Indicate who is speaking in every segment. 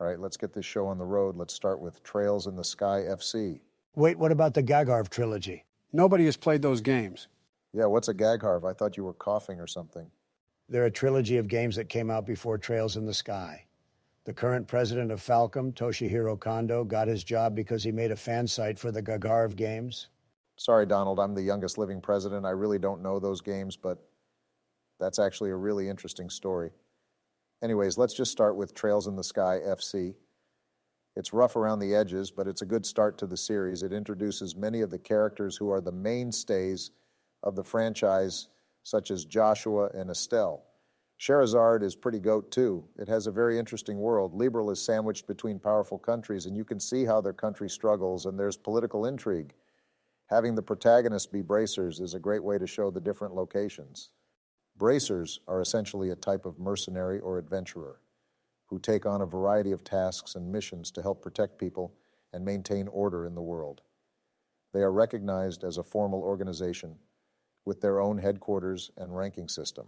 Speaker 1: All right, let's get this show on the road. Let's start with Trails in the Sky FC.
Speaker 2: Wait, what about the Gagarv trilogy?
Speaker 3: Nobody has played those games.
Speaker 1: Yeah, what's a Gagharv? I thought you were coughing or something.
Speaker 2: They're a trilogy of games that came out before Trails in the Sky. The current president of Falcom, Toshihiro Kondo, got his job because he made a fan site for the Gagarv games.
Speaker 1: Sorry, Donald, I'm the youngest living president. I really don't know those games, but that's actually a really interesting story. Anyways, let's just start with Trails in the Sky FC. It's rough around the edges, but it's a good start to the series. It introduces many of the characters who are the mainstays of the franchise, such as Joshua and Estelle. Scheherazade is pretty goat too. It has a very interesting world. Liberl is sandwiched between powerful countries, and you can see how their country struggles, and there's political intrigue. Having the protagonists be bracers is a great way to show the different locations. Bracers are essentially a type of mercenary or adventurer who take on a variety of tasks and missions to help protect people and maintain order in the world. They are recognized as a formal organization with their own headquarters and ranking system.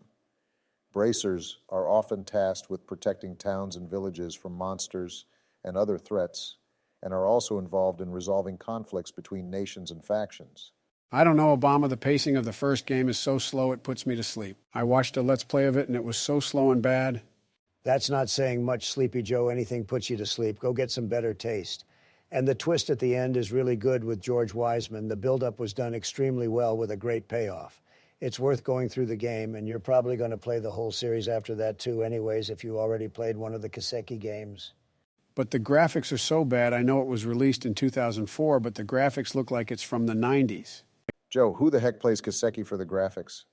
Speaker 1: Bracers are often tasked with protecting towns and villages from monsters and other threats, and are also involved in resolving conflicts between nations and factions.
Speaker 3: I don't know, Obama, the pacing of the first game is so slow it puts me to sleep. I watched a Let's Play of it and it was so slow and bad.
Speaker 2: That's not saying much, Sleepy Joe. Anything puts you to sleep. Go get some better taste. And the twist at the end is really good with George Wiseman. The build-up was done extremely well with a great payoff. It's worth going through the game, and you're probably going to play the whole series after that too anyways if you already played one of the Kiseki games.
Speaker 3: But the graphics are so bad. I know it was released in 2004, but the graphics look like it's from the 90s.
Speaker 1: Joe, who the heck plays Kiseki for the graphics?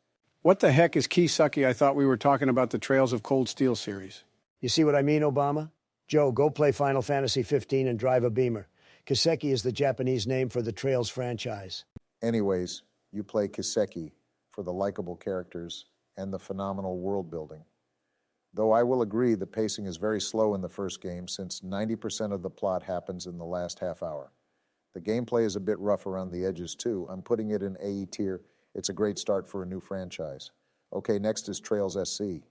Speaker 3: What the heck is Kiseki? I thought we were talking about the Trails of Cold Steel series.
Speaker 2: You see what I mean, Obama? Joe, go play Final Fantasy 15 and drive a Beamer. Kiseki is the Japanese name for the Trails franchise.
Speaker 1: Anyways, you play Kiseki for the likable characters and the phenomenal world building. Though I will agree the pacing is very slow in the first game, since 90% of the plot happens in the last half hour. The gameplay is a bit rough around the edges too. I'm putting it in AE tier. It's a great start for a new franchise. Okay, next is Trails SC.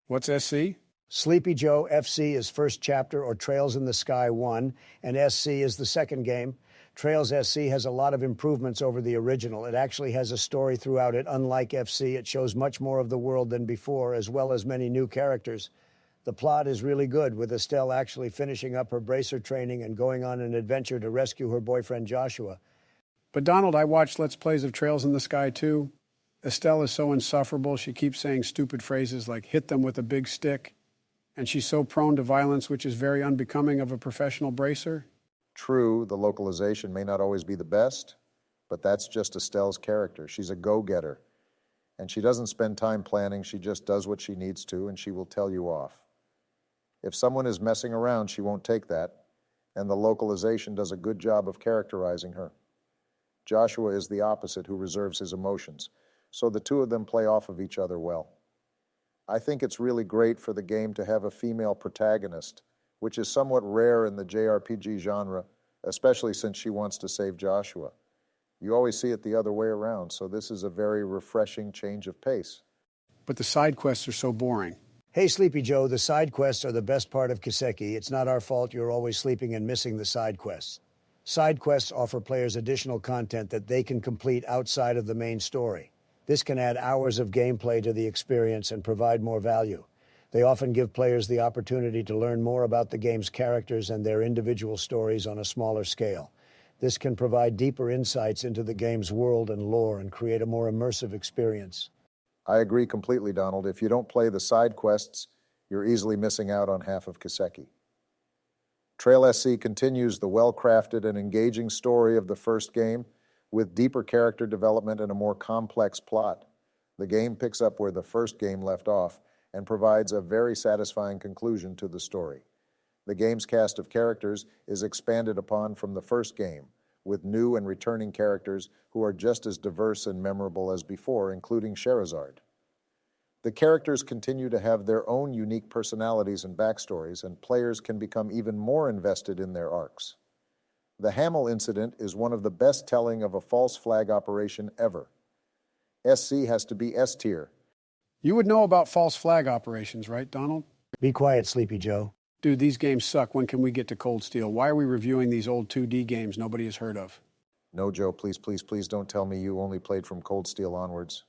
Speaker 3: What's SC?
Speaker 2: Sleepy Joe FC is first chapter, or Trails in the Sky 1, and SC is the second game. Trails SC has a lot of improvements over the original. It actually has a story throughout it. Unlike FC, it shows much more of the world than before, as well as many new characters. The plot is really good, with Estelle actually finishing up her bracer training and going on an adventure to rescue her boyfriend Joshua.
Speaker 3: But Donald, I watched Let's Plays of Trails in the Sky too. Estelle is so insufferable. She keeps saying stupid phrases like hit them with a big stick. And she's so prone to violence, which is very unbecoming of a professional bracer.
Speaker 1: True, the localization may not always be the best, but that's just Estelle's character. She's a go-getter, and she doesn't spend time planning. She just does what she needs to, and she will tell you off. If someone is messing around, she won't take that, and the localization does a good job of characterizing her. Joshua is the opposite, who reserves his emotions, so the two of them play off of each other well. I think it's really great for the game to have a female protagonist, which is somewhat rare in the JRPG genre, especially since she wants to save Joshua. You always see it the other way around, so this is a very refreshing change of pace.
Speaker 3: But the side quests are so boring.
Speaker 2: Hey, Sleepy Joe, the side quests are the best part of Kiseki. It's not our fault you're always sleeping and missing the side quests. Side quests offer players additional content that they can complete outside of the main story. This can add hours of gameplay to the experience and provide more value. They often give players the opportunity to learn more about the game's characters and their individual stories on a smaller scale. This can provide deeper insights into the game's world and lore and create a more immersive experience.
Speaker 1: I agree completely, Donald. If you don't play the side quests, you're easily missing out on half of Kiseki. Trail SC continues the well-crafted and engaging story of the first game, with deeper character development and a more complex plot. The game picks up where the first game left off and provides a very satisfying conclusion to the story. The game's cast of characters is expanded upon from the first game, with new and returning characters who are just as diverse and memorable as before, including Scheherazade. The characters continue to have their own unique personalities and backstories, and players can become even more invested in their arcs. The Hamel incident is one of the best telling of a false flag operation ever. SC has to be S tier.
Speaker 3: You would know about false flag operations, right, Donald?
Speaker 2: Be quiet, Sleepy Joe.
Speaker 3: Dude, these games suck. When can we get to Cold Steel? Why are we reviewing these old 2D games nobody has heard of?
Speaker 1: No, Joe, please, please, please don't tell me you only played from Cold Steel onwards.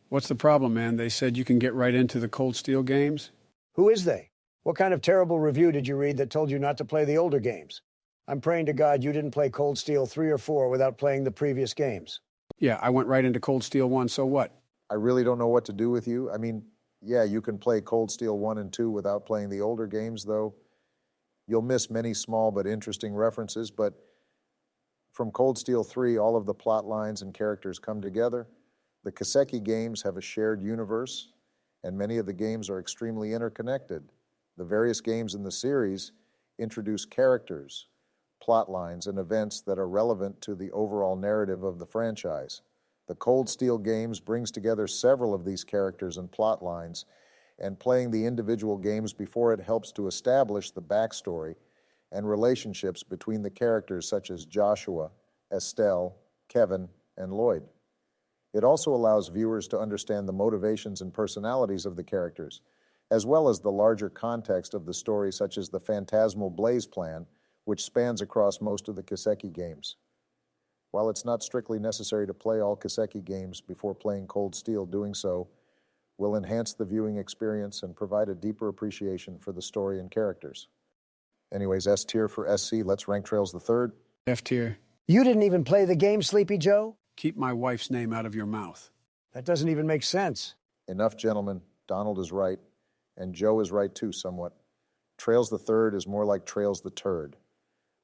Speaker 3: What's the problem, man? They said you can get right into the Cold Steel games?
Speaker 2: Who is they? What kind of terrible review did you read that told you not to play the older games? I'm praying to God you didn't play Cold Steel 3 or 4 without playing the previous games.
Speaker 3: Yeah, I went right into Cold Steel 1, so what?
Speaker 1: I really don't know what to do with you. I mean, yeah, you can play Cold Steel 1 and 2 without playing the older games, though. You'll miss many small but interesting references, but from Cold Steel 3, all of the plot lines and characters come together. The Kiseki games have a shared universe, and many of the games are extremely interconnected. The various games in the series introduce characters, plot lines, and events that are relevant to the overall narrative of the franchise. The Cold Steel games brings together several of these characters and plot lines, and playing the individual games before it helps to establish the backstory and relationships between the characters such as Joshua, Estelle, Kevin, and Lloyd. It also allows viewers to understand the motivations and personalities of the characters, as well as the larger context of the story, such as the Phantasmal Blaze Plan, which spans across most of the Kiseki games. While it's not strictly necessary to play all Kiseki games before playing Cold Steel, doing so will enhance the viewing experience and provide a deeper appreciation for the story and characters. Anyways, S tier for SC, let's rank Trails the Third.
Speaker 3: F tier.
Speaker 2: You didn't even play the game, Sleepy Joe?
Speaker 3: Keep my wife's name out of your mouth.
Speaker 2: That doesn't even make sense.
Speaker 1: Enough, gentlemen. Donald is right, and Joe is right too, somewhat. Trails the Third is more like Trails the Turd.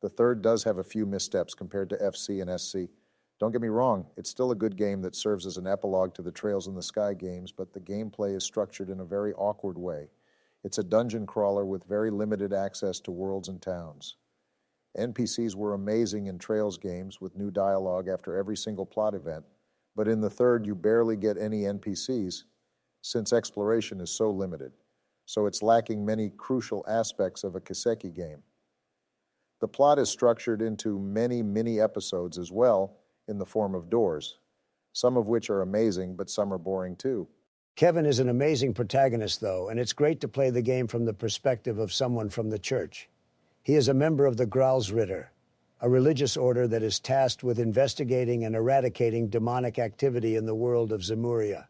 Speaker 1: The Third does have a few missteps compared to FC and SC. Don't get me wrong, it's still a good game that serves as an epilogue to the Trails in the Sky games, but the gameplay is structured in a very awkward way. It's a dungeon crawler with very limited access to worlds and towns. NPCs were amazing in Trails games with new dialogue after every single plot event, but in the Third you barely get any NPCs since exploration is so limited, so it's lacking many crucial aspects of a Kiseki game. The plot is structured into many mini-episodes as well in the form of doors, some of which are amazing, but some are boring too.
Speaker 2: Kevin is an amazing protagonist, though, and it's great to play the game from the perspective of someone from the church. He is a member of the Gralsritter, a religious order that is tasked with investigating and eradicating demonic activity in the world of Zemuria.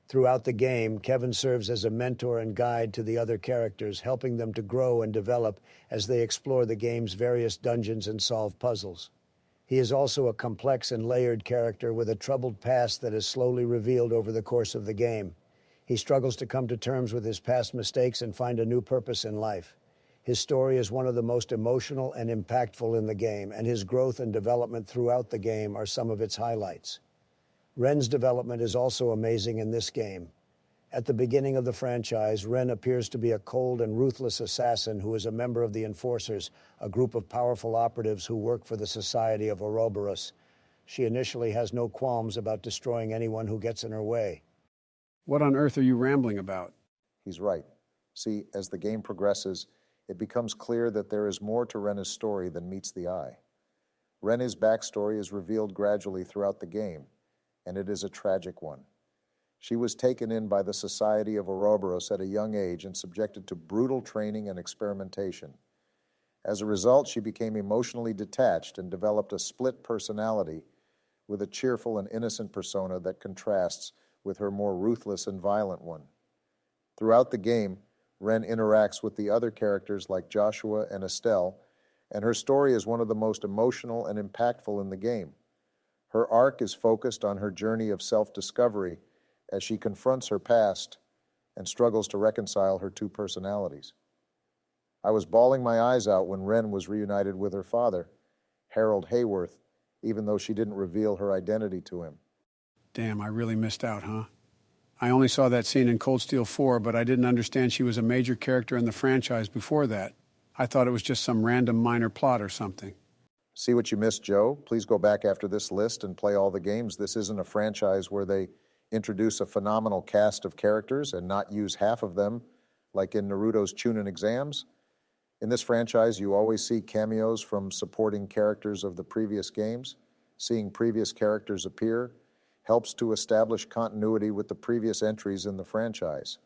Speaker 2: Throughout the game, Kevin serves as a mentor and guide to the other characters, helping them to grow and develop as they explore the game's various dungeons and solve puzzles. He is also a complex and layered character with a troubled past that is slowly revealed over the course of the game. He struggles to come to terms with his past mistakes and find a new purpose in life. His story is one of the most emotional and impactful in the game, and his growth and development throughout the game are some of its highlights. Ren's development is also amazing in this game. At the beginning of the franchise, Ren appears to be a cold and ruthless assassin who is a member of the Enforcers, a group of powerful operatives who work for the Society of Ouroboros. She initially has no qualms about destroying anyone who gets in her way.
Speaker 3: What on earth are you rambling about?
Speaker 1: He's right. See, as the game progresses, it becomes clear that there is more to Rena's story than meets the eye. Rena's backstory is revealed gradually throughout the game, and it is a tragic one. She was taken in by the Society of Ouroboros at a young age and subjected to brutal training and experimentation. As a result, she became emotionally detached and developed a split personality with a cheerful and innocent persona that contrasts with her more ruthless and violent one. Throughout the game, Ren interacts with the other characters like Joshua and Estelle, and her story is one of the most emotional and impactful in the game. Her arc is focused on her journey of self-discovery as she confronts her past and struggles to reconcile her two personalities. I was bawling my eyes out when Ren was reunited with her father, Harold Hayworth, even though she didn't reveal her identity to him.
Speaker 3: Damn, I really missed out, huh? I only saw that scene in Cold Steel 4, but I didn't understand she was a major character in the franchise before that. I thought it was just some random minor plot or something.
Speaker 1: See what you missed, Joe? Please go back after this list and play all the games. This isn't a franchise where they introduce a phenomenal cast of characters and not use half of them, like in Naruto's Chunin exams. In this franchise, you always see cameos from supporting characters of the previous games. Seeing previous characters appear helps to establish continuity with the previous entries in the franchise.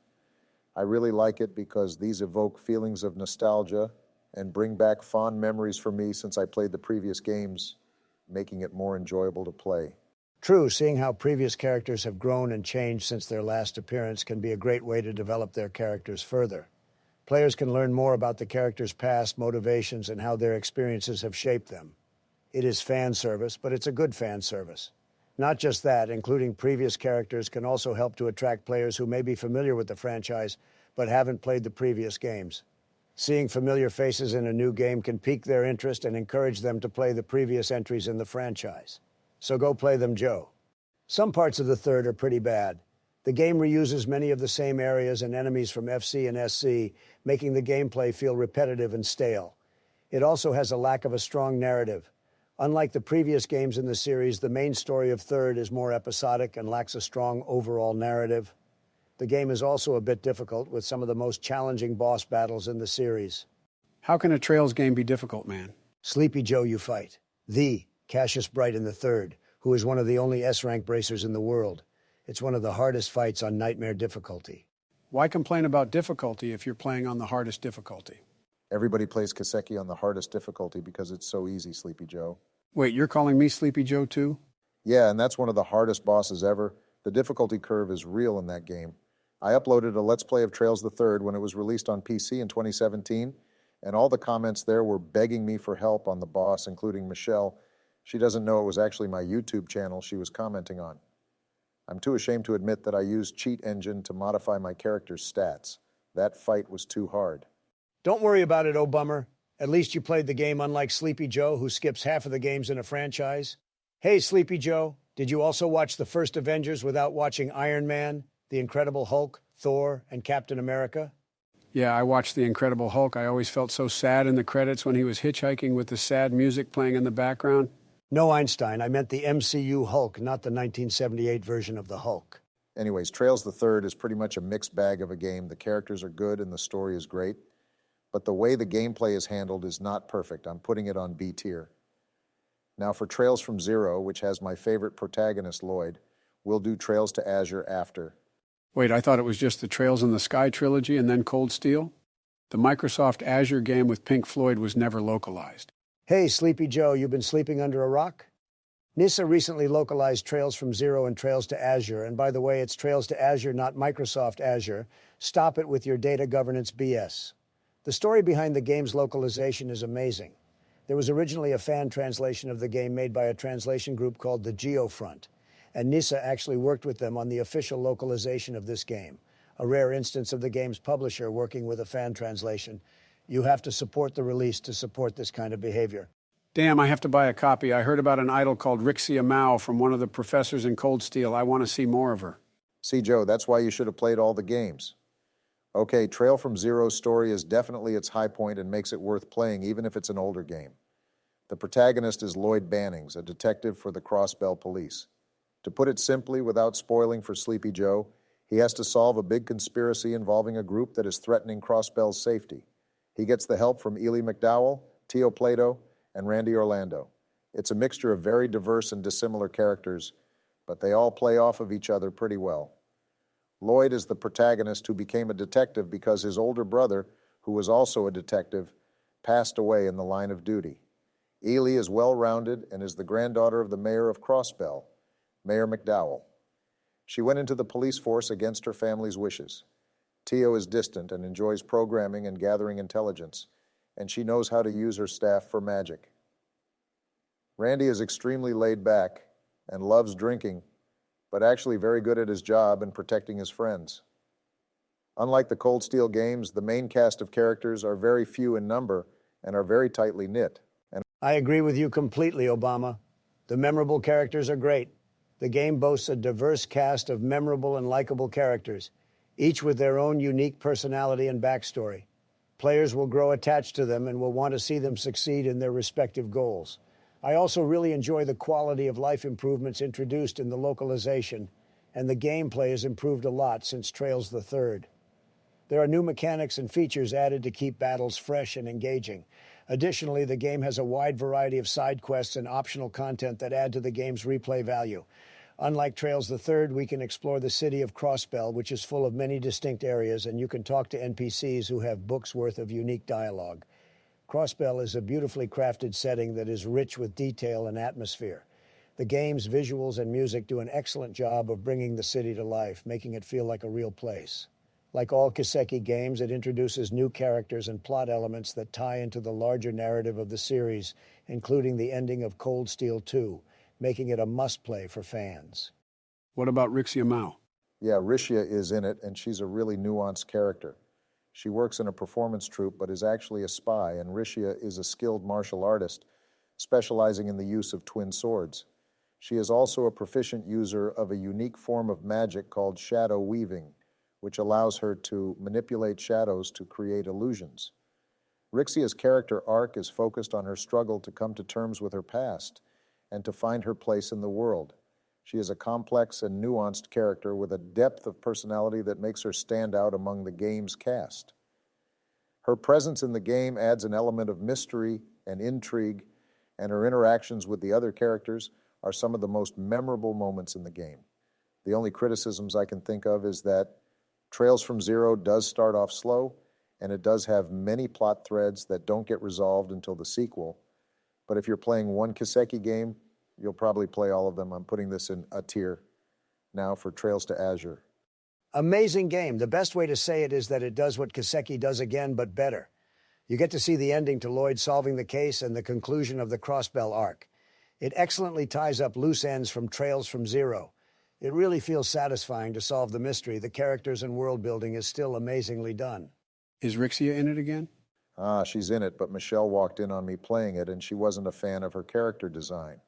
Speaker 1: I really like it because these evoke feelings of nostalgia and bring back fond memories for me since I played the previous games, making it more enjoyable to play.
Speaker 2: True, seeing how previous characters have grown and changed since their last appearance can be a great way to develop their characters further. Players can learn more about the characters' past motivations and how their experiences have shaped them. It is fan service, but it's a good fan service. Not just that, including previous characters can also help to attract players who may be familiar with the franchise but haven't played the previous games. Seeing familiar faces in a new game can pique their interest and encourage them to play the previous entries in the franchise. So go play them, Joe. Some parts of the third are pretty bad. The game reuses many of the same areas and enemies from FC and SC, making the gameplay feel repetitive and stale. It also has a lack of a strong narrative. Unlike the previous games in the series, the main story of third is more episodic and lacks a strong overall narrative. The game is also a bit difficult, with some of the most challenging boss battles in the series.
Speaker 3: How can a Trails game be difficult, man?
Speaker 2: Sleepy Joe you fight. The Cassius Bright in the third, who is one of the only S-rank bracers in the world. It's one of the hardest fights on Nightmare difficulty.
Speaker 3: Why complain about difficulty if you're playing on the hardest difficulty?
Speaker 1: Everybody plays Kiseki on the hardest difficulty because it's so easy, Sleepy Joe.
Speaker 3: Wait, you're calling me Sleepy Joe too?
Speaker 1: Yeah, and that's one of the hardest bosses ever. The difficulty curve is real in that game. I uploaded a Let's Play of Trails the Third when it was released on PC in 2017, and all the comments there were begging me for help on the boss, including Michelle. She doesn't know it was actually my YouTube channel she was commenting on. I'm too ashamed to admit that I used Cheat Engine to modify my character's stats. That fight was too hard.
Speaker 2: Don't worry about it, oh bummer. At least you played the game unlike Sleepy Joe, who skips half of the games in a franchise. Hey, Sleepy Joe, did you also watch the first Avengers without watching Iron Man, The Incredible Hulk, Thor, and Captain America?
Speaker 3: Yeah, I watched The Incredible Hulk. I always felt so sad in the credits when he was hitchhiking with the sad music playing in the background.
Speaker 2: No, Einstein, I meant the MCU Hulk, not the 1978 version of the Hulk.
Speaker 1: Anyways, Trails the Third is pretty much a mixed bag of a game. The characters are good and the story is great, but the way the gameplay is handled is not perfect. I'm putting it on B tier. Now for Trails from Zero, which has my favorite protagonist, Lloyd, we'll do Trails to Azure after.
Speaker 3: Wait, I thought it was just the Trails in the Sky trilogy and then Cold Steel? The Microsoft Azure game with Pink Floyd was never localized.
Speaker 2: Hey, Sleepy Joe, you been sleeping under a rock? Nissa recently localized Trails from Zero and Trails to Azure, and by the way, it's Trails to Azure, not Microsoft Azure. Stop it with your data governance BS. The story behind the game's localization is amazing. There was originally a fan translation of the game made by a translation group called the Geofront, and Nissa actually worked with them on the official localization of this game, a rare instance of the game's publisher working with a fan translation. You have to support the release to support this kind of behavior.
Speaker 3: Damn, I have to buy a copy. I heard about an idol called Rixia Mao from one of the professors in Cold Steel. I want to see more of her.
Speaker 1: See, Joe, that's why you should have played all the games. Okay, Trail from Zero's story is definitely its high point and makes it worth playing, even if it's an older game. The protagonist is Lloyd Bannings, a detective for the Crossbell Police. To put it simply, without spoiling for Sleepy Joe, he has to solve a big conspiracy involving a group that is threatening Crossbell's safety. He gets the help from Ely McDowell, Tio Plato, and Randy Orlando. It's a mixture of very diverse and dissimilar characters, but they all play off of each other pretty well. Lloyd is the protagonist who became a detective because his older brother, who was also a detective, passed away in the line of duty. Ely is well-rounded and is the granddaughter of the mayor of Crossbell, Mayor McDowell. She went into the police force against her family's wishes. Tio is distant and enjoys programming and gathering intelligence, and she knows how to use her staff for magic. Randy is extremely laid back and loves drinking, but actually very good at his job and protecting his friends. Unlike the Cold Steel games, the main cast of characters are very few in number and are very tightly knit.
Speaker 2: I agree with you completely, Obama. The memorable characters are great. The game boasts a diverse cast of memorable and likable characters, each with their own unique personality and backstory. Players will grow attached to them and will want to see them succeed in their respective goals. I also really enjoy the quality of life improvements introduced in the localization, and the gameplay has improved a lot since Trails the Third. There are new mechanics and features added to keep battles fresh and engaging. Additionally, the game has a wide variety of side quests and optional content that add to the game's replay value. Unlike Trails the Third, we can explore the city of Crossbell, which is full of many distinct areas, and you can talk to NPCs who have books worth of unique dialogue. Crossbell is a beautifully crafted setting that is rich with detail and atmosphere. The game's visuals and music do an excellent job of bringing the city to life, making it feel like a real place. Like all Kiseki games, it introduces new characters and plot elements that tie into the larger narrative of the series, including the ending of Cold Steel 2, making it a must-play for fans.
Speaker 3: What about Rixia Mao?
Speaker 1: Yeah, Rishia is in it, and she's a really nuanced character. She works in a performance troupe, but is actually a spy, and Rishia is a skilled martial artist, specializing in the use of twin swords. She is also a proficient user of a unique form of magic called shadow weaving, which allows her to manipulate shadows to create illusions. Rixia's character arc is focused on her struggle to come to terms with her past and to find her place in the world. She is a complex and nuanced character with a depth of personality that makes her stand out among the game's cast. Her presence in the game adds an element of mystery and intrigue, and her interactions with the other characters are some of the most memorable moments in the game. The only criticisms I can think of is that Trails from Zero does start off slow, and it does have many plot threads that don't get resolved until the sequel. But if you're playing one Kiseki game, you'll probably play all of them. I'm putting this in a tier now for Trails to Azure.
Speaker 2: Amazing game. The best way to say it is that it does what Kiseki does again, but better. You get to see the ending to Lloyd solving the case and the conclusion of the Crossbell arc. It excellently ties up loose ends from Trails from Zero. It really feels satisfying to solve the mystery. The characters and world building is still amazingly done.
Speaker 3: Is Rixia in it again?
Speaker 1: She's in it, but Michelle walked in on me playing it, and she wasn't a fan of her character design.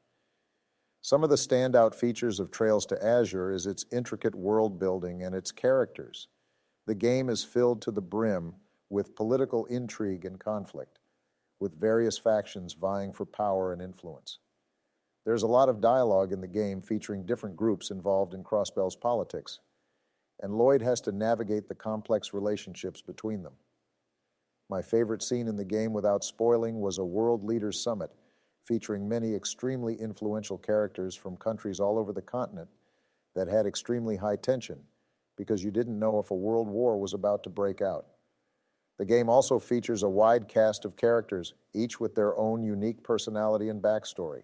Speaker 1: Some of the standout features of Trails to Azure is its intricate world building and its characters. The game is filled to the brim with political intrigue and conflict, with various factions vying for power and influence. There's a lot of dialogue in the game featuring different groups involved in Crossbell's politics, and Lloyd has to navigate the complex relationships between them. My favorite scene in the game, without spoiling, was a World Leaders Summit featuring many extremely influential characters from countries all over the continent that had extremely high tension because you didn't know if a world war was about to break out. The game also features a wide cast of characters, each with their own unique personality and backstory.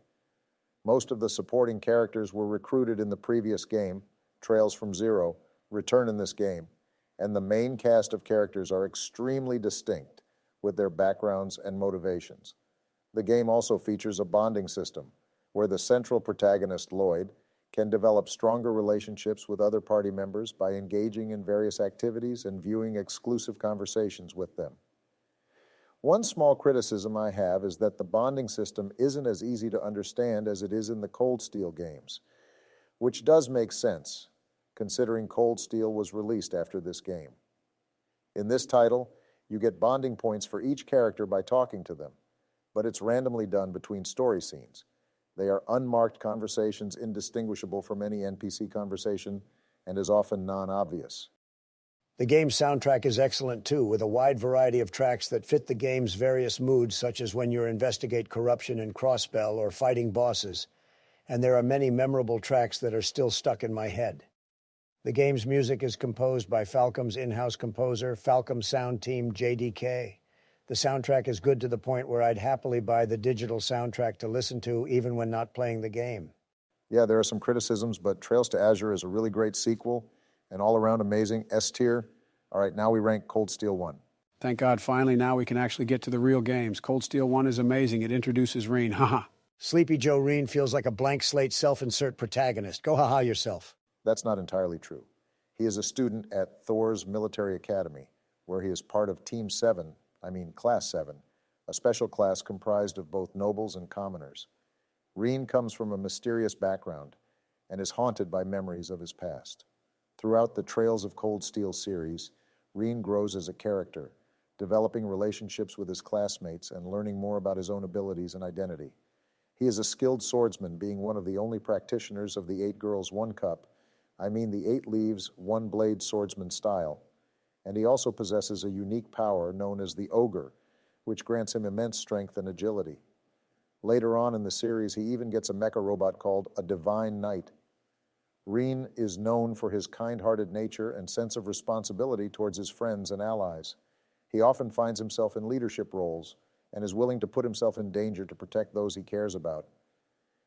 Speaker 1: Most of the supporting characters were recruited in the previous game, Trails from Zero, return in this game, and the main cast of characters are extremely distinct with their backgrounds and motivations. The game also features a bonding system where the central protagonist, Lloyd, can develop stronger relationships with other party members by engaging in various activities and viewing exclusive conversations with them. One small criticism I have is that the bonding system isn't as easy to understand as it is in the Cold Steel games, which does make sense, considering Cold Steel was released after this game. In this title, you get bonding points for each character by talking to them, but it's randomly done between story scenes. They are unmarked conversations indistinguishable from any NPC conversation and is often non-obvious.
Speaker 2: The game's soundtrack is excellent too, with a wide variety of tracks that fit the game's various moods, such as when you investigate corruption in Crossbell or fighting bosses. And there are many memorable tracks that are still stuck in my head. The game's music is composed by Falcom's in-house composer, Falcom Sound Team JDK. The soundtrack is good to the point where I'd happily buy the digital soundtrack to listen to, even when not playing the game.
Speaker 1: Yeah, there are some criticisms, but Trails to Azure is a really great sequel and all-around amazing. S tier. All right, now we rank Cold Steel 1.
Speaker 3: Thank God, finally, now we can actually get to the real games. Cold Steel 1 is amazing. It introduces Reen. Haha.
Speaker 2: Sleepy Joe Reen feels like a blank slate self-insert protagonist. Go haha yourself.
Speaker 1: That's not entirely true. He is a student at Thor's Military Academy, where he is part of Class 7, a special class comprised of both nobles and commoners. Reen comes from a mysterious background and is haunted by memories of his past. Throughout the Trails of Cold Steel series, Reen grows as a character, developing relationships with his classmates and learning more about his own abilities and identity. He is a skilled swordsman, being one of the only practitioners of the 8 Girls 1 Cup, the 8 Leaves 1 Blade swordsman style, and he also possesses a unique power known as the Ogre, which grants him immense strength and agility. Later on in the series, he even gets a mecha robot called a Divine Knight. Reen is known for his kind-hearted nature and sense of responsibility towards his friends and allies. He often finds himself in leadership roles, and is willing to put himself in danger to protect those he cares about.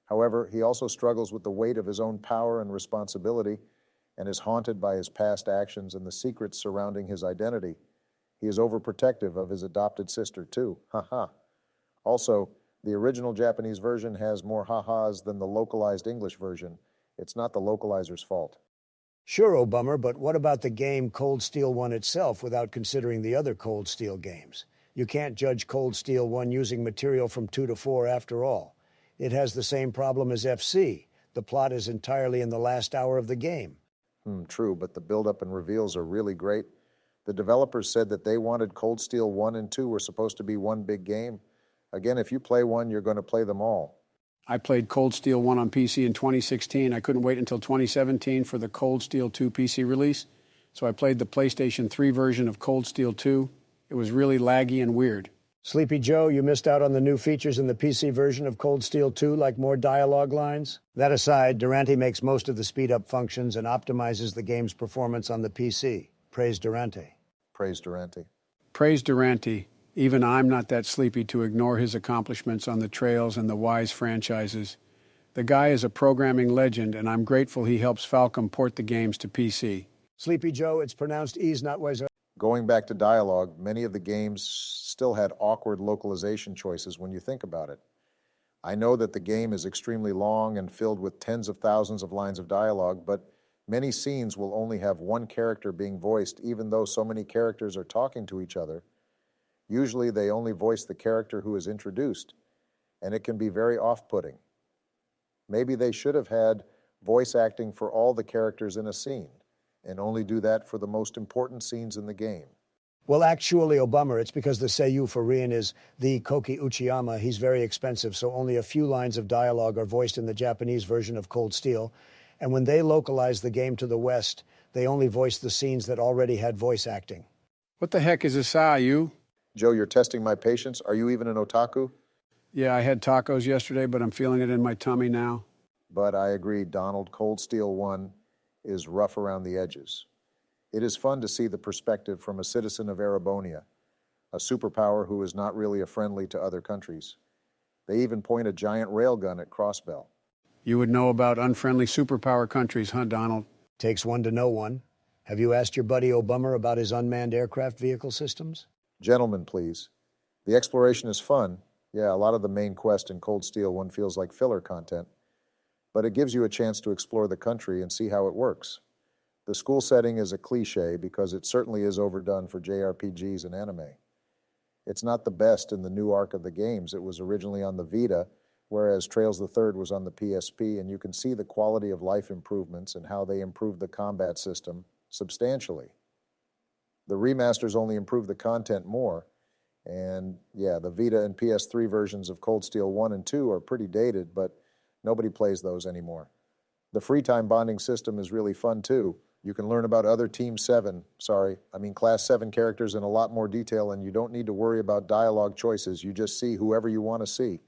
Speaker 1: However, he also struggles with the weight of his own power and responsibility and is haunted by his past actions and the secrets surrounding his identity. He is overprotective of his adopted sister, too. Ha-ha. Also, the original Japanese version has more ha-has than the localized English version. It's not the localizer's fault.
Speaker 2: Sure, oh bummer, but what about the game Cold Steel 1 itself without considering the other Cold Steel games? You can't judge Cold Steel 1 using material from 2 to 4 after all. It has the same problem as FC. The plot is entirely in the last hour of the game.
Speaker 1: True, but the build-up and reveals are really great. The developers said that they wanted Cold Steel 1 and 2 were supposed to be one big game. Again, if you play one, you're going to play them all.
Speaker 3: I played Cold Steel 1 on PC in 2016. I couldn't wait until 2017 for the Cold Steel 2 PC release, so I played the PlayStation 3 version of Cold Steel 2. It was really laggy and weird.
Speaker 2: Sleepy Joe, you missed out on the new features in the PC version of Cold Steel 2, like more dialogue lines? That aside, Durante makes most of the speed-up functions and optimizes the game's performance on the PC. Praise Durante.
Speaker 1: Praise Durante.
Speaker 3: Praise Durante. Even I'm not that sleepy to ignore his accomplishments on the Trails and the Wise franchises. The guy is a programming legend, and I'm grateful he helps Falcom port the games to PC.
Speaker 2: Sleepy Joe, it's pronounced E's, not Wise.
Speaker 1: Going back to dialogue, many of the games still had awkward localization choices when you think about it. I know that the game is extremely long and filled with tens of thousands of lines of dialogue, but many scenes will only have one character being voiced, even though so many characters are talking to each other. Usually they only voice the character who is introduced, and it can be very off-putting. Maybe they should have had voice acting for all the characters in a scene, and only do that for the most important scenes in the game.
Speaker 2: Well, actually, oh bummer, it's because the seiyuu for Rian is the Koki Uchiyama. He's very expensive, so only a few lines of dialogue are voiced in the Japanese version of Cold Steel. And when they localized the game to the West, they only voiced the scenes that already had voice acting.
Speaker 3: What the heck is a seiyuu?
Speaker 1: Joe, you're testing my patience. Are you even an otaku?
Speaker 3: Yeah, I had tacos yesterday, but I'm feeling it in my tummy now.
Speaker 1: But I agree, Donald, Cold Steel 1 is rough around the edges. It is fun to see the perspective from a citizen of Erebonia, a superpower who is not really a friendly to other countries. They even point a giant railgun at Crossbell.
Speaker 3: You would know about unfriendly superpower countries, huh, Donald?
Speaker 2: Takes one to know one. Have you asked your buddy O'Bummer about his unmanned aircraft vehicle systems?
Speaker 1: Gentlemen, please. The exploration is fun. Yeah, a lot of the main quest in Cold Steel 1 feels like filler content, but it gives you a chance to explore the country and see how it works. The school setting is a cliche because it certainly is overdone for JRPGs and anime. It's not the best in the new arc of the games. It was originally on the Vita, whereas Trails the Third was on the PSP, and you can see the quality of life improvements and how they improved the combat system substantially. The remasters only improve the content more, and yeah, the Vita and PS3 versions of Cold Steel 1 and 2 are pretty dated, but nobody plays those anymore. The free time bonding system is really fun too. You can learn about other Class 7 characters in a lot more detail, and you don't need to worry about dialogue choices. You just see whoever you want to see.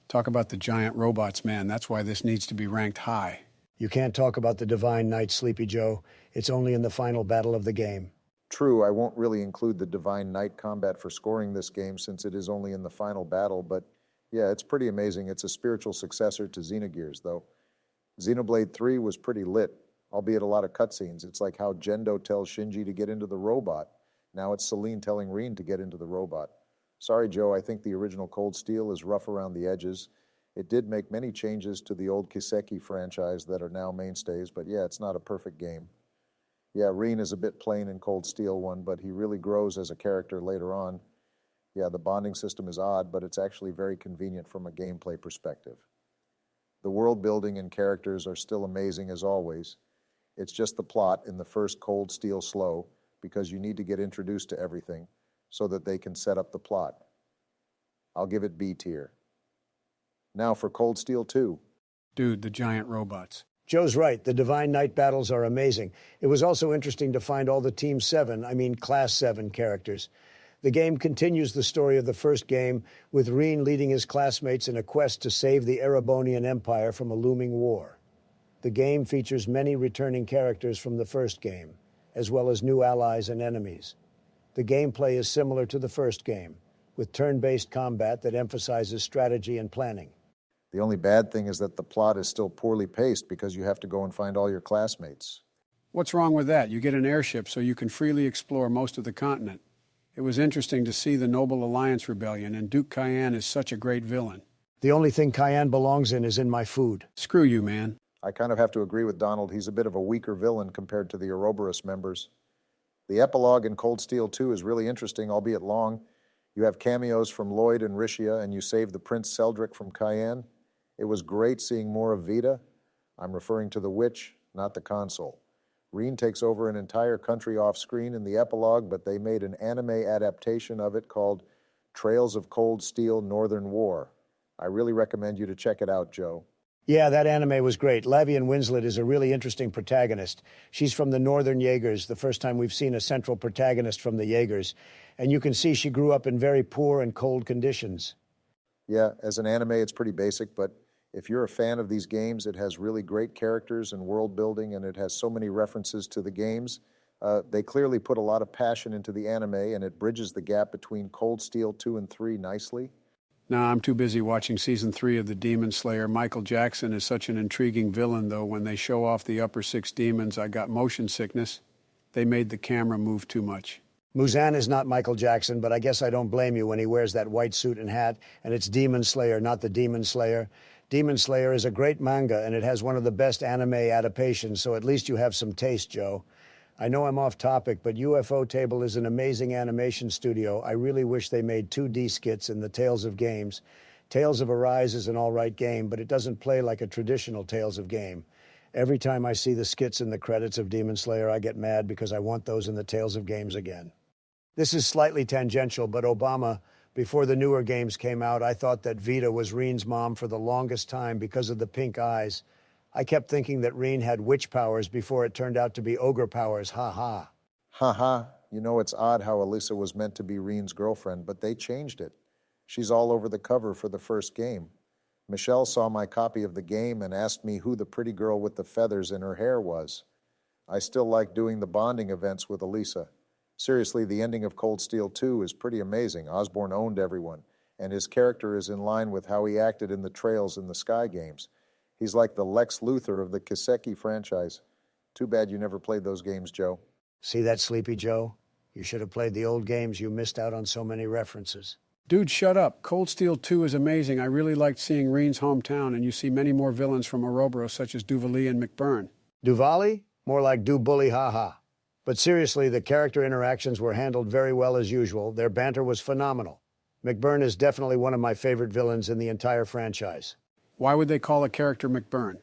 Speaker 3: Talk about the giant robots, man. That's why this needs to be ranked high.
Speaker 2: You can't talk about the Divine Knight, Sleepy Joe. It's only in the final battle of the game.
Speaker 1: True, I won't really include the Divine Knight combat for scoring this game since it is only in the final battle, but yeah, it's pretty amazing. It's a spiritual successor to Xenogears, though. Xenoblade 3 was pretty lit, albeit a lot of cutscenes. It's like how Gendo tells Shinji to get into the robot. Now it's Celine telling Reen to get into the robot. Sorry, Joe, I think the original Cold Steel is rough around the edges. It did make many changes to the old Kiseki franchise that are now mainstays, but yeah, it's not a perfect game. Yeah, Reen is a bit plain in Cold Steel 1, but he really grows as a character later on. Yeah, the bonding system is odd, but it's actually very convenient from a gameplay perspective. The world building and characters are still amazing as always. It's just the plot in the first Cold Steel slow, because you need to get introduced to everything so that they can set up the plot. I'll give it B tier. Now for Cold Steel 2.
Speaker 3: Dude, the giant robots.
Speaker 2: Joe's right. The Divine Knight battles are amazing. It was also interesting to find all the Class 7 characters. The game continues the story of the first game, with Reen leading his classmates in a quest to save the Erebonian Empire from a looming war. The game features many returning characters from the first game, as well as new allies and enemies. The gameplay is similar to the first game. with turn-based combat that emphasizes strategy and planning.
Speaker 1: The only bad thing is that the plot is still poorly paced because you have to go and find all your classmates.
Speaker 3: What's wrong with that? You get an airship so you can freely explore most of the continent. It was interesting to see the Noble Alliance Rebellion, and Duke Cayenne is such a great villain.
Speaker 2: The only thing Cayenne belongs in is in my food.
Speaker 3: Screw you, man.
Speaker 1: I kind of have to agree with Donald. He's a bit of a weaker villain compared to the Ouroboros members. The epilogue in Cold Steel 2 is really interesting, albeit long. You have cameos from Lloyd and Rishia, and you save the Prince Seldric from Cayenne. It was great seeing more of Vita. I'm referring to the witch, not the console. Reen takes over an entire country off-screen in the epilogue, but they made an anime adaptation of it called Trails of Cold Steel Northern War. I really recommend you to check it out, Joe.
Speaker 2: Yeah, that anime was great. Lavian Winslet is a really interesting protagonist. She's from the Northern Jaegers, the first time we've seen a central protagonist from the Jaegers. And you can see she grew up in very poor and cold conditions.
Speaker 1: Yeah, as an anime, it's pretty basic, but if you're a fan of these games, it has really great characters and world building, and it has so many references to the games. They clearly put a lot of passion into the anime, and it bridges the gap between Cold Steel 2 and 3 nicely.
Speaker 3: Nah, I'm too busy watching Season 3 of The Demon Slayer. Michael Jackson is such an intriguing villain, though. When they show off the upper 6 demons, I got motion sickness. They made the camera move too much.
Speaker 2: Muzan is not Michael Jackson, but I guess I don't blame you when he wears that white suit and hat, and it's Demon Slayer, not the Demon Slayer. Demon Slayer is a great manga, and it has one of the best anime adaptations, so at least you have some taste, Joe. I know I'm off topic, but UFO Table is an amazing animation studio. I really wish they made 2D skits in the Tales of Games. Tales of Arise is an all-right game, but it doesn't play like a traditional Tales of game. Every time I see the skits in the credits of Demon Slayer, I get mad because I want those in the Tales of Games again. This is slightly tangential, but Obama, before the newer games came out, I thought that Vita was Reen's mom for the longest time because of the pink eyes. I kept thinking that Reen had witch powers before it turned out to be ogre powers, ha-ha.
Speaker 1: Ha-ha. You know, it's odd how Alyssa was meant to be Reen's girlfriend, but they changed it. She's all over the cover for the first game. Michelle saw my copy of the game and asked me who the pretty girl with the feathers in her hair was. I still like doing the bonding events with Alyssa. Seriously, the ending of Cold Steel 2 is pretty amazing. Osborne owned everyone, and his character is in line with how he acted in the Trails in the Sky games. He's like the Lex Luthor of the Kiseki franchise. Too bad you never played those games, Joe.
Speaker 2: See that, Sleepy Joe? You should have played the old games. You missed out on so many references.
Speaker 3: Dude, shut up. Cold Steel 2 is amazing. I really liked seeing Reen's hometown, and you see many more villains from Ouroboros, such as Duvali and McBurn.
Speaker 2: Duvali? More like Do Bully Ha-Ha. But seriously, the character interactions were handled very well as usual. Their banter was phenomenal. McBurn is definitely one of my favorite villains in the entire franchise.
Speaker 3: Why would they call a character McBurn?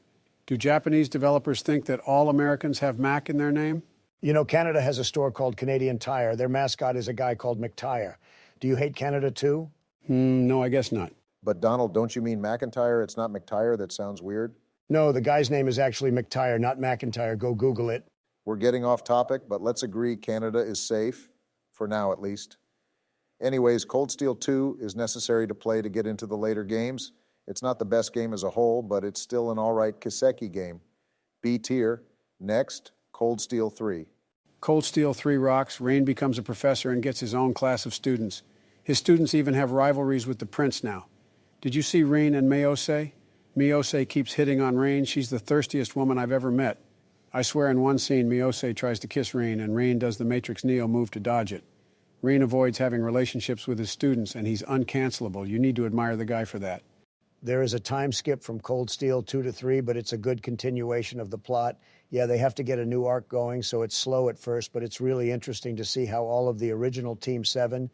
Speaker 3: Do Japanese developers think that all Americans have Mac in their name?
Speaker 2: You know, Canada has a store called Canadian Tire. Their mascot is a guy called McTire. Do you hate Canada too?
Speaker 3: No, I guess not.
Speaker 1: But Donald, don't you mean McIntyre? It's not McTire? That sounds weird.
Speaker 2: No, the guy's name is actually McTire, not McIntyre. Go Google it.
Speaker 1: We're getting off topic, but let's agree Canada is safe, for now at least. Anyways, Cold Steel 2 is necessary to play to get into the later games. It's not the best game as a whole, but it's still an all-right Kiseki game. B tier. Next, Cold Steel 3.
Speaker 3: Cold Steel 3 rocks. Reen becomes a professor and gets his own class of students. His students even have rivalries with the prince now. Did you see Reen and Miyose? Miyose keeps hitting on Reen. She's the thirstiest woman I've ever met. I swear in one scene, Miyose tries to kiss Reen, and Reen does the Matrix Neo move to dodge it. Reen avoids having relationships with his students, and he's uncancelable. You need to admire the guy for that.
Speaker 2: There is a time skip from Cold Steel 2 to 3, but it's a good continuation of the plot. Yeah, they have to get a new arc going, so it's slow at first, but it's really interesting to see how all of the original Team 7,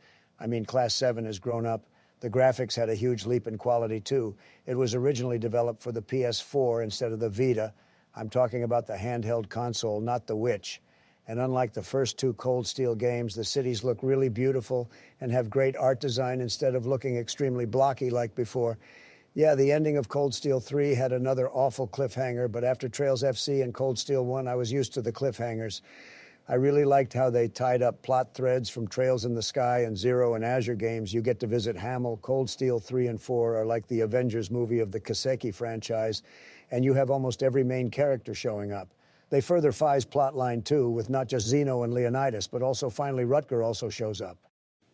Speaker 2: Class 7 has grown up. The graphics had a huge leap in quality, too. It was originally developed for the PS4 instead of the Vita. I'm talking about the handheld console, not the Witch. And unlike the first 2 Cold Steel games, the cities look really beautiful and have great art design instead of looking extremely blocky like before. Yeah, the ending of Cold Steel 3 had another awful cliffhanger, but after Trails FC and Cold Steel 1, I was used to the cliffhangers. I really liked how they tied up plot threads from Trails in the Sky and Zero and Azure games. You get to visit Hamel. Cold Steel 3 and 4 are like the Avengers movie of the Kiseki franchise, and you have almost every main character showing up. They further Phi's plotline, too, with not just Zeno and Leonidas, but also finally Rutger also shows up.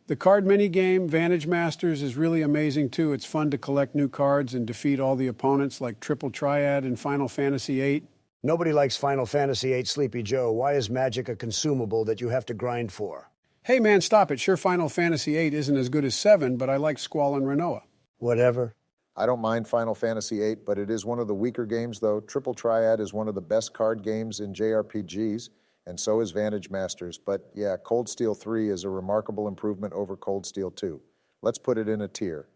Speaker 3: The card minigame, Vantage Masters, is really amazing too. It's fun to collect new cards and defeat all the opponents like Triple Triad in Final Fantasy VIII.
Speaker 2: Nobody likes Final Fantasy VIII, Sleepy Joe. Why is magic a consumable that you have to grind for?
Speaker 3: Hey man, stop it. Sure, Final Fantasy VIII isn't as good as 7, but I like Squall and Renoa.
Speaker 2: Whatever.
Speaker 1: I don't mind Final Fantasy VIII, but it is one of the weaker games, though. Triple Triad is one of the best card games in JRPGs, and so is Vantage Masters. But yeah, Cold Steel 3 is a remarkable improvement over Cold Steel 2. Let's put it in a tier.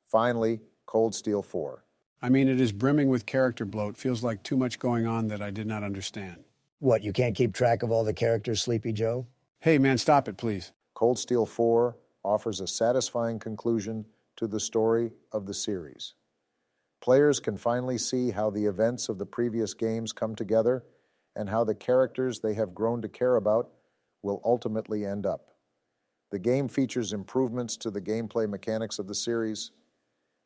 Speaker 1: Finally, Cold Steel 4.
Speaker 3: I mean, it is brimming with character bloat. Feels like too much going on that I did not understand.
Speaker 2: What, you can't keep track of all the characters, Sleepy Joe?
Speaker 3: Hey man, stop it, please.
Speaker 1: Cold Steel 4 offers a satisfying conclusion to the story of the series. Players can finally see how the events of the previous games come together and how the characters they have grown to care about will ultimately end up. The game features improvements to the gameplay mechanics of the series.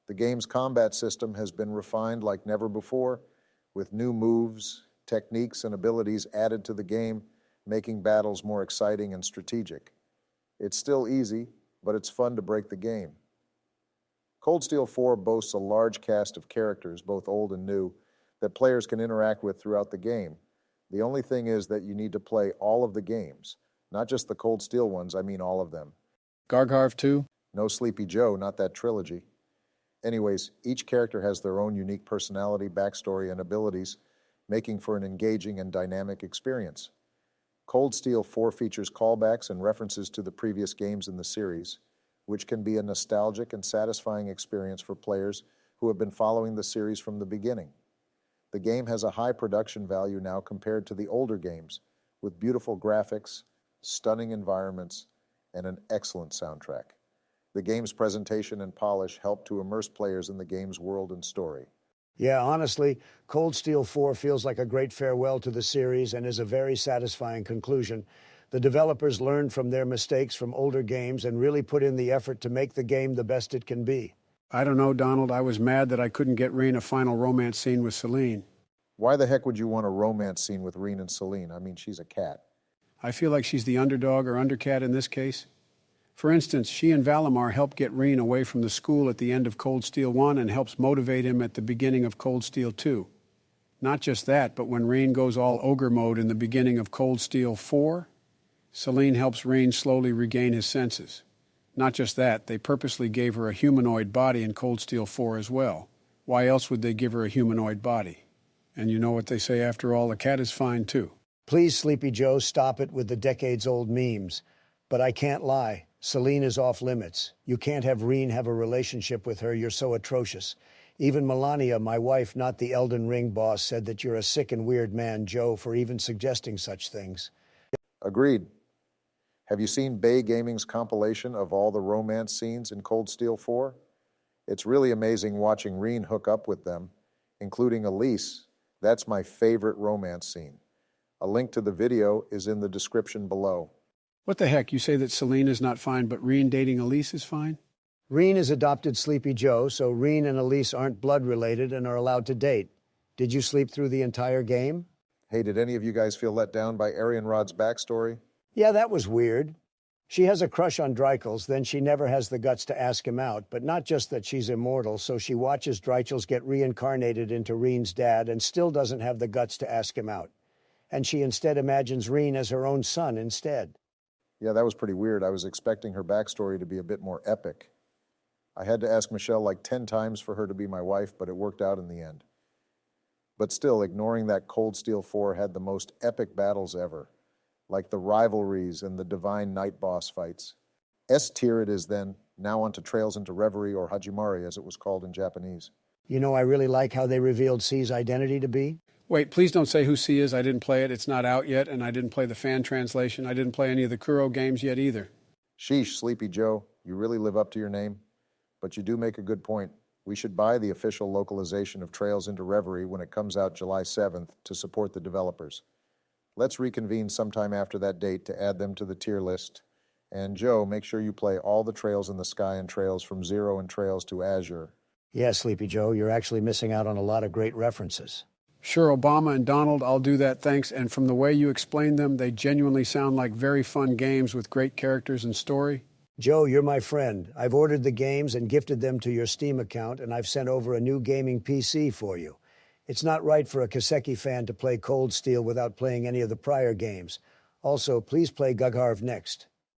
Speaker 1: The game's combat system has been refined like never before, with new moves, techniques, and abilities added to the game, making battles more exciting and strategic. It's still easy, but it's fun to break the game. Cold Steel 4 boasts a large cast of characters, both old and new, that players can interact with throughout the game. The only thing is that you need to play all of the games, not just the Cold Steel ones, I mean all of them.
Speaker 3: Gargarv 2?
Speaker 1: No Sleepy Joe, not that trilogy. Anyways, each character has their own unique personality, backstory, and abilities, making for an engaging and dynamic experience. Cold Steel 4 features callbacks and references to the previous games in the series, which can be a nostalgic and satisfying experience for players who have been following the series from the beginning. The game has a high production value now compared to the older games, with beautiful graphics, stunning environments, and an excellent soundtrack. The game's presentation and polish help to immerse players in the game's world and story.
Speaker 2: Yeah, honestly, Cold Steel 4 feels like a great farewell to the series and is a very satisfying conclusion. The developers learned from their mistakes from older games and really put in the effort to make the game the best it can be.
Speaker 3: I don't know, Donald. I was mad that I couldn't get Rain a final romance scene with Celine.
Speaker 1: Why the heck would you want a romance scene with Reen and Celine? I mean, she's a cat.
Speaker 3: I feel like she's the underdog or undercat in this case. For instance, she and Valimar help get Reen away from the school at the end of Cold Steel 1 and helps motivate him at the beginning of Cold Steel 2. Not just that, but when Reen goes all ogre mode in the beginning of Cold Steel 4, Celine helps Reen slowly regain his senses. Not just that, they purposely gave her a humanoid body in Cold Steel 4 as well. Why else would they give her a humanoid body? And you know what they say after all, a cat is fine too.
Speaker 2: Please, Sleepy Joe, stop it with the decades-old memes. But I can't lie. Celine is off limits. You can't have Reen have a relationship with her. You're so atrocious. Even Melania, my wife, not the Elden Ring boss, said that you're a sick and weird man, Joe, for even suggesting such things.
Speaker 1: Agreed. Have you seen Bay Gaming's compilation of all the romance scenes in Cold Steel 4? It's really amazing watching Reen hook up with them, including Elise. That's my favorite romance scene. A link to the video is in the description below.
Speaker 3: What the heck? You say that Celine is not fine, but Reen dating Elise is fine?
Speaker 2: Reen is adopted Sleepy Joe, so Reen and Elise aren't blood-related and are allowed to date. Did you sleep through the entire game?
Speaker 1: Hey, did any of you guys feel let down by Arianrod's backstory?
Speaker 2: Yeah, that was weird. She has a crush on Dreichels, then she never has the guts to ask him out, but not just that she's immortal, so she watches Dreichels get reincarnated into Reen's dad and still doesn't have the guts to ask him out. And she instead imagines Reen as her own son instead.
Speaker 1: Yeah, that was pretty weird. I was expecting her backstory to be a bit more epic. I had to ask Michelle like 10 times for her to be my wife, but it worked out in the end. But still, ignoring that Cold Steel 4 had the most epic battles ever, like the rivalries and the divine night boss fights. S tier it is then, now onto Trails into Reverie, or Hajimari as it was called in Japanese.
Speaker 2: You know, I really like how they revealed C's identity to be.
Speaker 3: Wait, please don't say who C is. I didn't play it. It's not out yet, and I didn't play the fan translation. I didn't play any of the Kuro games yet either.
Speaker 1: Sheesh, Sleepy Joe, you really live up to your name. But you do make a good point. We should buy the official localization of Trails into Reverie when it comes out July 7th to support the developers. Let's reconvene sometime after that date to add them to the tier list. And Joe, make sure you play all the Trails in the Sky and Trails from Zero and Trails to Azure.
Speaker 2: Yeah, Sleepy Joe, you're actually missing out on a lot of great references.
Speaker 3: Sure, Obama and Donald, I'll do that, thanks. And from the way you explained them, they genuinely sound like very fun games with great characters and story.
Speaker 2: Joe, you're my friend. I've ordered the games and gifted them to your Steam account, and I've sent over a new gaming PC for you. It's not right for a Kiseki fan to play Cold Steel without playing any of the prior games. Also, please play Gugharv next.